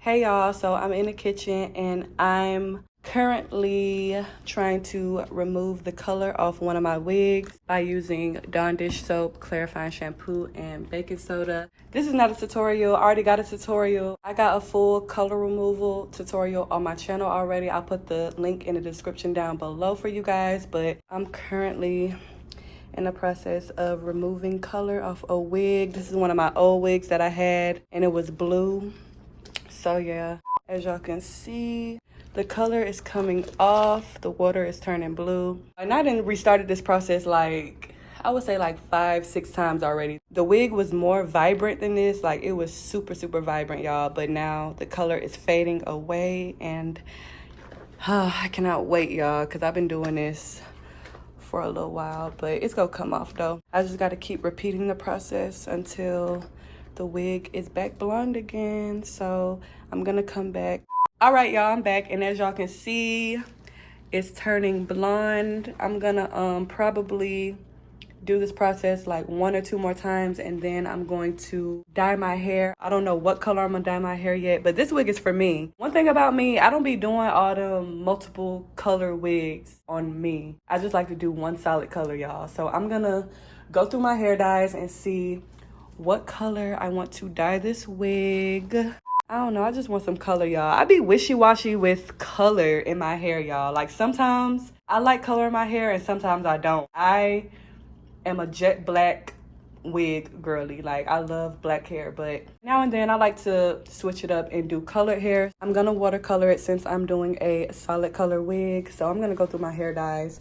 Hey y'all, so I'm in the kitchen and I'm currently trying to remove the color off one of my wigs by using Dawn dish soap, clarifying shampoo, and baking soda. This is not a tutorial. I already got a tutorial. I got a full color removal tutorial on my channel already. I'll put the link in the description down below for you guys, but I'm currently in the process of removing color off a wig. This is one of my old wigs that I had and it was blue. So yeah, as y'all can see, the color is coming off. The water is turning blue. And I didn't restarted this process like, I would say like 5-6 times already. The wig was more vibrant than this. Like it was super, super vibrant, y'all. But now the color is fading away and I cannot wait, y'all, because I've been doing this for a little while, but it's gonna come off though. I just gotta keep repeating the process until the wig is back blonde again. So I'm gonna come back. All right, y'all, I'm back, and as y'all can see, it's turning blonde. I'm gonna probably do this process like 1 or 2 more times, and then I'm going to dye my hair. I don't know what color I'm gonna dye my hair yet, but this wig is for me. One thing about me, I don't be doing all the multiple color wigs on me. I just like to do one solid color, y'all. So I'm gonna go through my hair dyes and see what color I want to dye this wig. I don't know, I just want some color, y'all. I be wishy-washy with color in my hair, y'all. Like sometimes I like color in my hair and sometimes I don't. I am a jet black wig girly. Like I love black hair, but now and then I like to switch it up and do colored hair. I'm gonna watercolor it since I'm doing a solid color wig. So I'm gonna go through my hair dyes.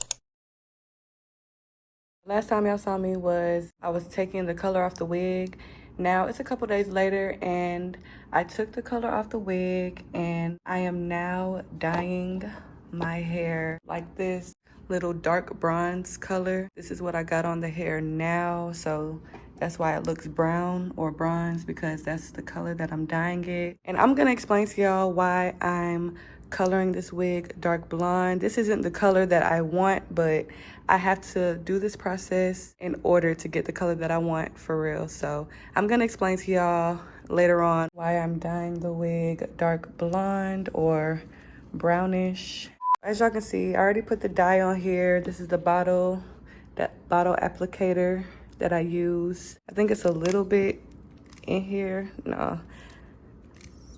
Last time y'all saw me was I was taking the color off the wig. Now it's a couple days later and I took the color off the wig and I am now dyeing my hair like this little dark bronze color. This is what I got on the hair now, so that's why it looks brown or bronze, because that's the color that I'm dyeing it. And I'm gonna explain to y'all why I'm coloring this wig dark blonde. This isn't the color that I want, but I have to do this process in order to get the color that I want for real. So I'm gonna explain to y'all later on why I'm dyeing the wig dark blonde or brownish. As y'all can see, I already put the dye on here. This is the bottle, that bottle applicator that I use. I think it's a little bit in here. No,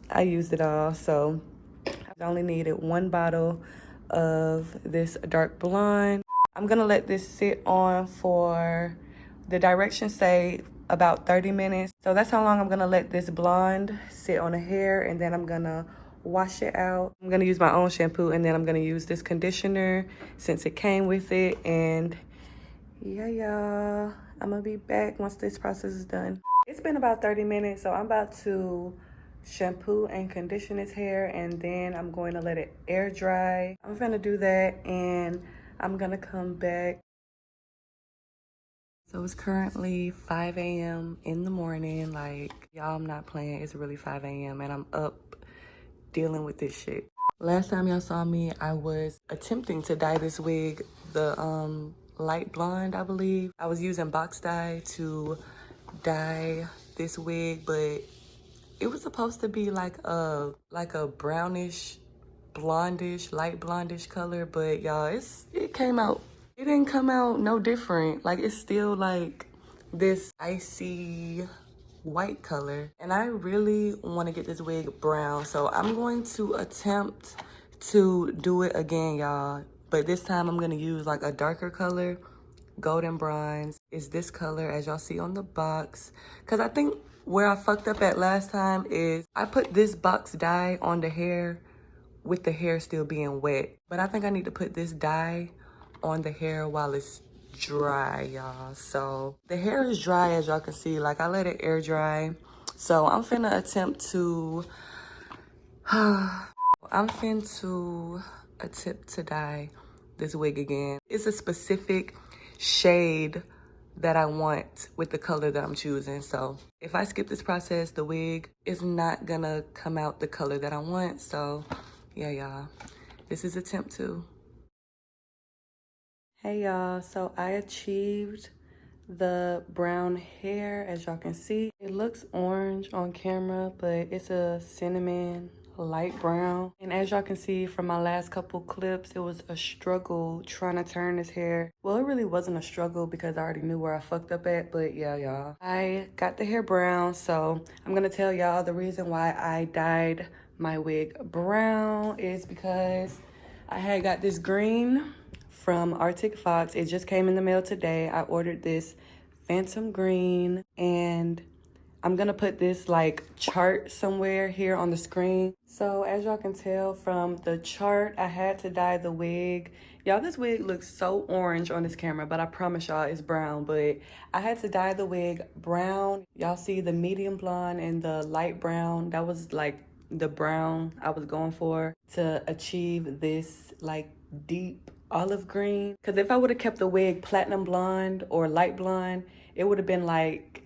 I used it all. So I only needed 1 bottle of this dark blonde. I'm gonna let this sit on for, the directions say about 30 minutes. So that's how long I'm gonna let this blonde sit on the hair, and then I'm gonna wash it out. I'm gonna use my own shampoo, and then I'm gonna use this conditioner since it came with it. And yeah, y'all, I'm gonna be back once this process is done. It's been about 30 minutes, so I'm about to shampoo and condition his hair, and then I'm going to let it air dry. I'm gonna do that and I'm gonna come back. So it's currently 5 a.m. in the morning. Like, y'all, I'm not playing. It's really 5 a.m. and I'm up dealing with this shit. Last time y'all saw me, I was attempting to dye this wig the light blonde, I believe. I was using box dye to dye this wig, but it was supposed to be like a brownish, blondish, light blondish color, but y'all, it came out, it didn't come out no different. Like it's still like this icy white color. And I really want to get this wig brown, so I'm going to attempt to do it again, y'all. But this time I'm gonna use like a darker color. Golden bronze is this color as y'all see on the box, because I think where I fucked up at last time is I put this box dye on the hair with the hair still being wet, but I think I need to put this dye on the hair while it's dry, y'all. So the hair is dry, as y'all can see. Like I let it air dry, so I'm finna attempt to dye this wig again. It's a specific shade that I want with the color that I'm choosing. So if I skip this process, the wig is not gonna come out the color that I want. So yeah, y'all, this is attempt 2. Hey y'all, so I achieved the brown hair. As y'all can see, it looks orange on camera, but it's a cinnamon light brown. And as y'all can see from my last couple clips, it was a struggle trying to turn this hair. Well, it really wasn't a struggle because I already knew where I fucked up at, but yeah, y'all, I got the hair brown. So I'm gonna tell y'all the reason why I dyed my wig brown is because I had got this green from Arctic Fox. It just came in the mail today. I ordered this phantom green, and I'm gonna put this like chart somewhere here on the screen. So as y'all can tell from the chart, I had to dye the wig. Y'all, this wig looks so orange on this camera, but I promise y'all it's brown. But I had to dye the wig brown. Y'all see the medium blonde and the light brown. That was like the brown I was going for to achieve this like deep olive green. Because if I would have kept the wig platinum blonde or light blonde, it would have been like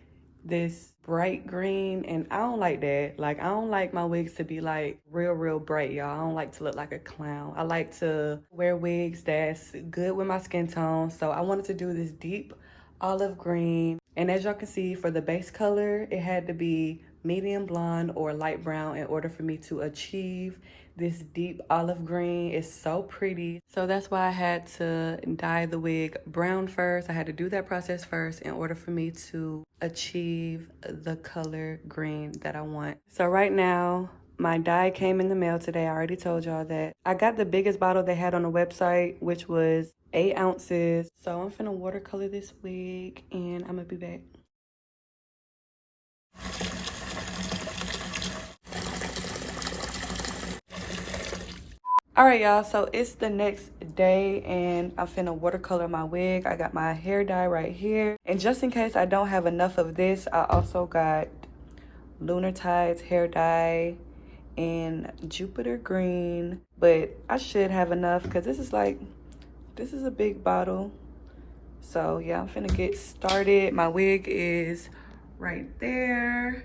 this bright green, and I don't like that. Like, I don't like my wigs to be like real bright, y'all. I don't like to look like a clown. I like to wear wigs that's good with my skin tone. So I wanted to do this deep olive green, and as y'all can see, for the base color, it had to be medium blonde or light brown in order for me to achieve this deep olive green. Is so pretty. So that's why I had to dye the wig brown first. I had to do that process first in order for me to achieve the color green that I want. So right now, my dye came in the mail today. I already told y'all that. I got the biggest bottle they had on the website, which was 8 ounces. So I'm finna watercolor this wig, and I'm gonna be back. All right, y'all, so it's the next day, and I'm finna watercolor my wig. I got my hair dye right here. And just in case I don't have enough of this, I also got Lunar Tides hair dye in Jupiter green. But I should have enough because this is a big bottle. So yeah, I'm finna get started. My wig is right there,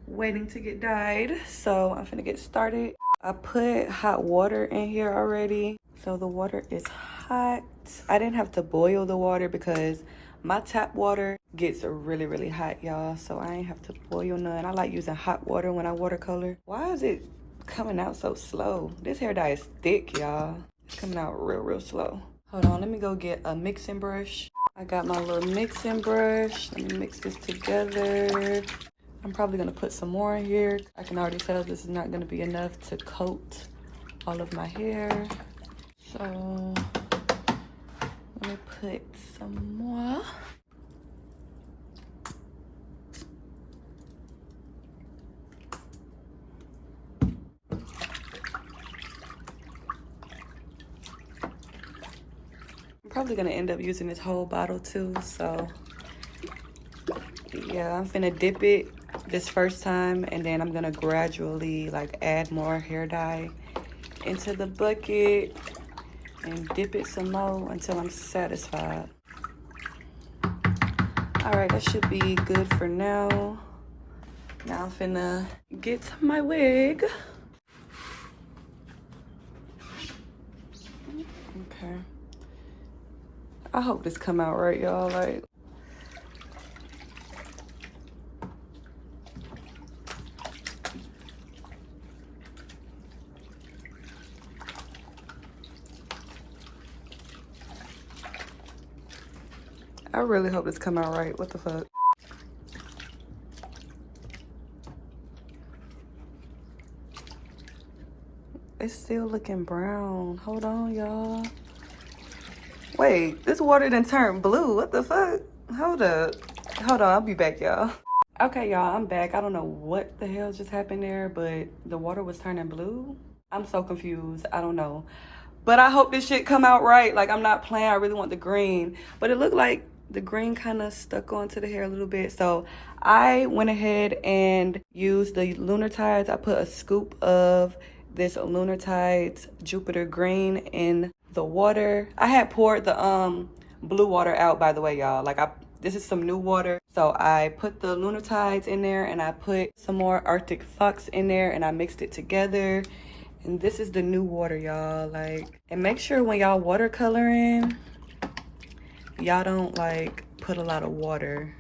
waiting to get dyed. So I'm finna get started. I put hot water in here already. So the water is hot. I didn't have to boil the water because my tap water gets really hot, y'all. So I ain't have to boil none. I like using hot water when I watercolor. Why is it coming out so slow? This hair dye is thick, y'all. It's coming out real slow. Hold on, let me go get a mixing brush. I got my little mixing brush. Let me mix this together. I'm probably gonna put some more in here. I can already tell this is not gonna be enough to coat all of my hair. So let me put some more. I'm probably gonna end up using this whole bottle too, so yeah, I'm finna dip it this first time, and then I'm gonna gradually like add more hair dye into the bucket and dip it some more until I'm satisfied. All right, that should be good for now. Now I'm finna get my wig. Okay. I hope this come out right, y'all. Like, I really hope this come out right. What the fuck? It's still looking brown. Hold on, y'all. Wait, this water done turned blue. What the fuck? Hold up. Hold on, I'll be back, y'all. Okay, y'all, I'm back. I don't know what the hell just happened there, but the water was turning blue. I'm so confused. I don't know. But I hope this shit come out right. Like, I'm not playing. I really want the green. But it looked like the green kind of stuck onto the hair a little bit. So I went ahead and used the Lunar Tides. I put a scoop of this Lunar Tides Jupiter green in the water. I had poured the blue water out, by the way, y'all. Like, this is some new water. So I put the Lunar Tides in there, and I put some more Arctic Fox in there, and I mixed it together. And this is the new water, y'all. Like, and make sure when y'all watercoloring, y'all don't like put a lot of water,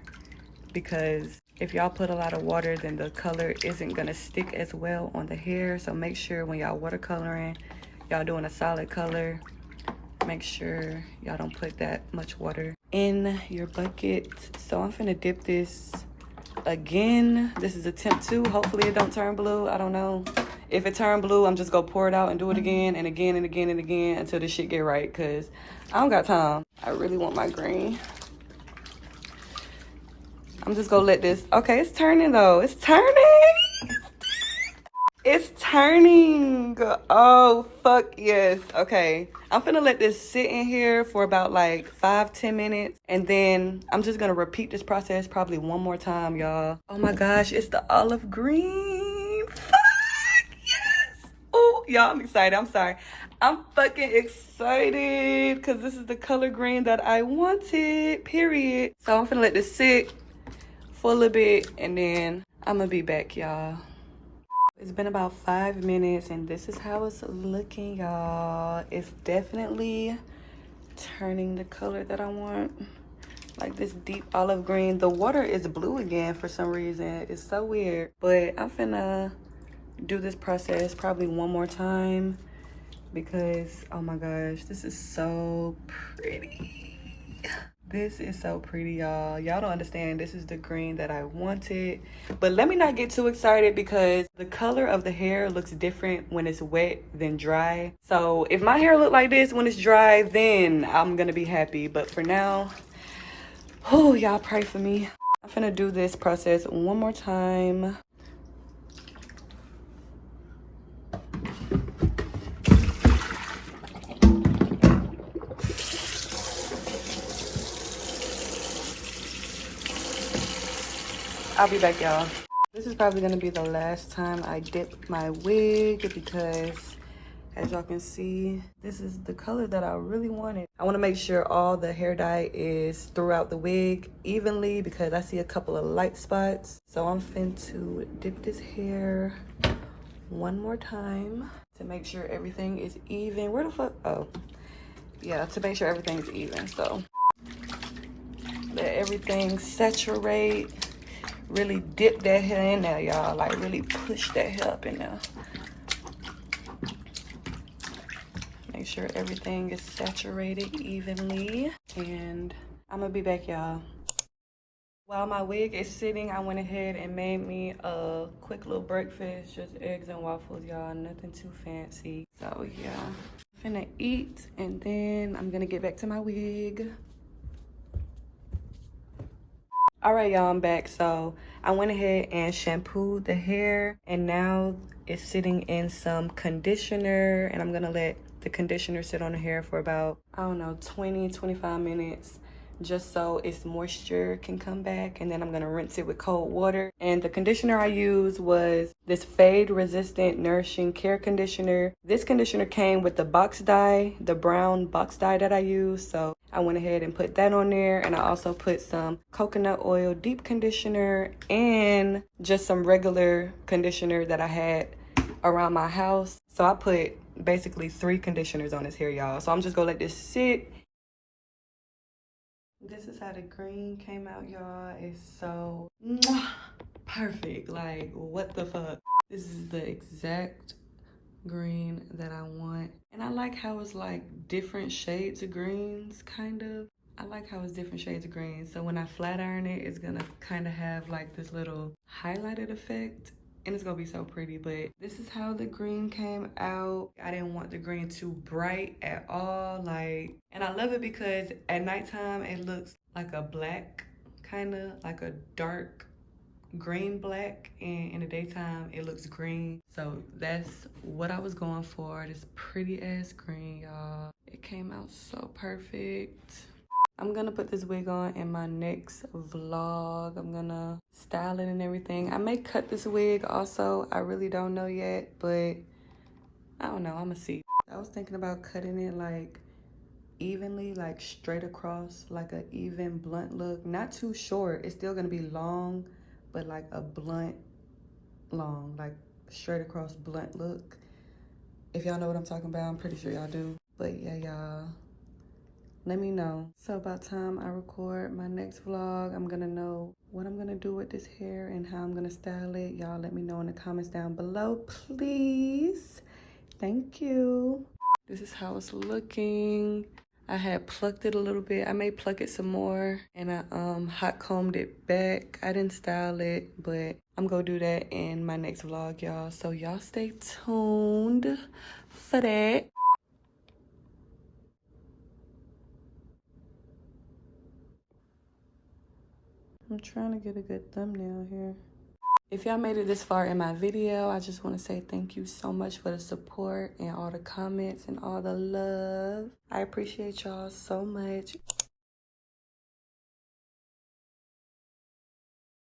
because if y'all put a lot of water, then the color isn't gonna stick as well on the hair. So make sure when y'all watercoloring, y'all doing a solid color, make sure y'all don't put that much water in your bucket. So I'm finna dip this again. This is attempt 2. Hopefully it don't turn blue. I don't know. If it turn blue, I'm just gonna pour it out and do it again and again and again and again until this shit get right, because I don't got time. I really want my green. I'm just gonna let this. Okay, it's turning though. It's turning. It's turning. Oh, fuck yes. Okay, I'm finna let this sit in here for about like 5-10 minutes, and then I'm just gonna repeat this process probably one more time, y'all. Oh my gosh, it's the olive green. Fuck yes. Oh, y'all, I'm excited. I'm sorry. I'm fucking excited because this is the color green that I wanted, period. So I'm finna let this sit for a little bit, and then I'm gonna be back, y'all. It's been about 5 minutes, and this is how it's looking, y'all. It's definitely turning the color that I want, like this deep olive green. The water is blue again for some reason. It's so weird, but I'm finna do this process probably one more time because, oh my gosh, this is so pretty. This is so pretty, y'all. Y'all don't understand. This is the green that I wanted. But let me not get too excited because the color of the hair looks different when it's wet than dry. So if my hair look like this when it's dry, then I'm gonna be happy. But for now, oh, y'all pray for me. I'm finna do this process one more time. I'll be back, y'all. This is probably gonna be the last time I dip my wig because, as y'all can see, this is the color that I really wanted. I wanna make sure all the hair dye is throughout the wig evenly because I see a couple of light spots. So I'm finna dip this hair one more time to make sure everything is even. Where the fuck? Oh, yeah, to make sure everything is even. So let everything saturate. Really dip that hair in there, y'all. Like really push that hair up in there. Make sure everything is saturated evenly. And I'm gonna be back, y'all. While my wig is sitting, I went ahead and made me a quick little breakfast. Just eggs and waffles, y'all. Nothing too fancy. So yeah, I'm finna eat and then I'm gonna get back to my wig. All right, y'all, I'm back. So I went ahead and shampooed the hair, and now it's sitting in some conditioner, and I'm gonna let the conditioner sit on the hair for about, I don't know, 20-25 minutes, just so its moisture can come back. And then I'm gonna rinse it with cold water. And the conditioner I used was this fade resistant nourishing care conditioner. This conditioner came with the box dye, the brown box dye that I used, so I went ahead and put that on there. And I also put some coconut oil deep conditioner and just some regular conditioner that I had around my house. So I put basically 3 conditioners on this hair, y'all. So I'm just gonna let this sit. This is how the green came out, y'all. It's so perfect. Like, what the fuck? This is the exact green that I want. And I like how it's like different shades of greens, kind of. I like how it's different shades of green. So when I flat iron it, it's gonna kind of have like this little highlighted effect. And it's gonna be so pretty. But this is how the green came out. I didn't want the green too bright at all. Like, and I love it because at nighttime it looks like a black, kind of like a dark green black, and in the daytime it looks green. So that's what I was going for, this pretty ass green, y'all. It came out so perfect. I'm gonna put this wig on in my next vlog. I'm gonna style it and everything. I may cut this wig also. I really don't know yet, but I don't know, I'm gonna see. I was thinking about cutting it like evenly, like straight across, like an even blunt look. Not too short, it's still gonna be long, but like a blunt long, like straight across blunt look. If y'all know what I'm talking about, I'm pretty sure y'all do. But yeah, y'all, let me know. So by the time I record my next vlog, I'm gonna know what I'm gonna do with this hair and how I'm gonna style it. Y'all let me know in the comments down below, please. Thank you. This is how it's looking. I had plucked it a little bit. I may pluck it some more, and I hot combed it back. I didn't style it, but I'm gonna do that in my next vlog, y'all. So y'all stay tuned for that. I'm trying to get a good thumbnail here. If y'all made it this far in my video, I just want to say thank you so much for the support and all the comments and all the love. I appreciate y'all so much.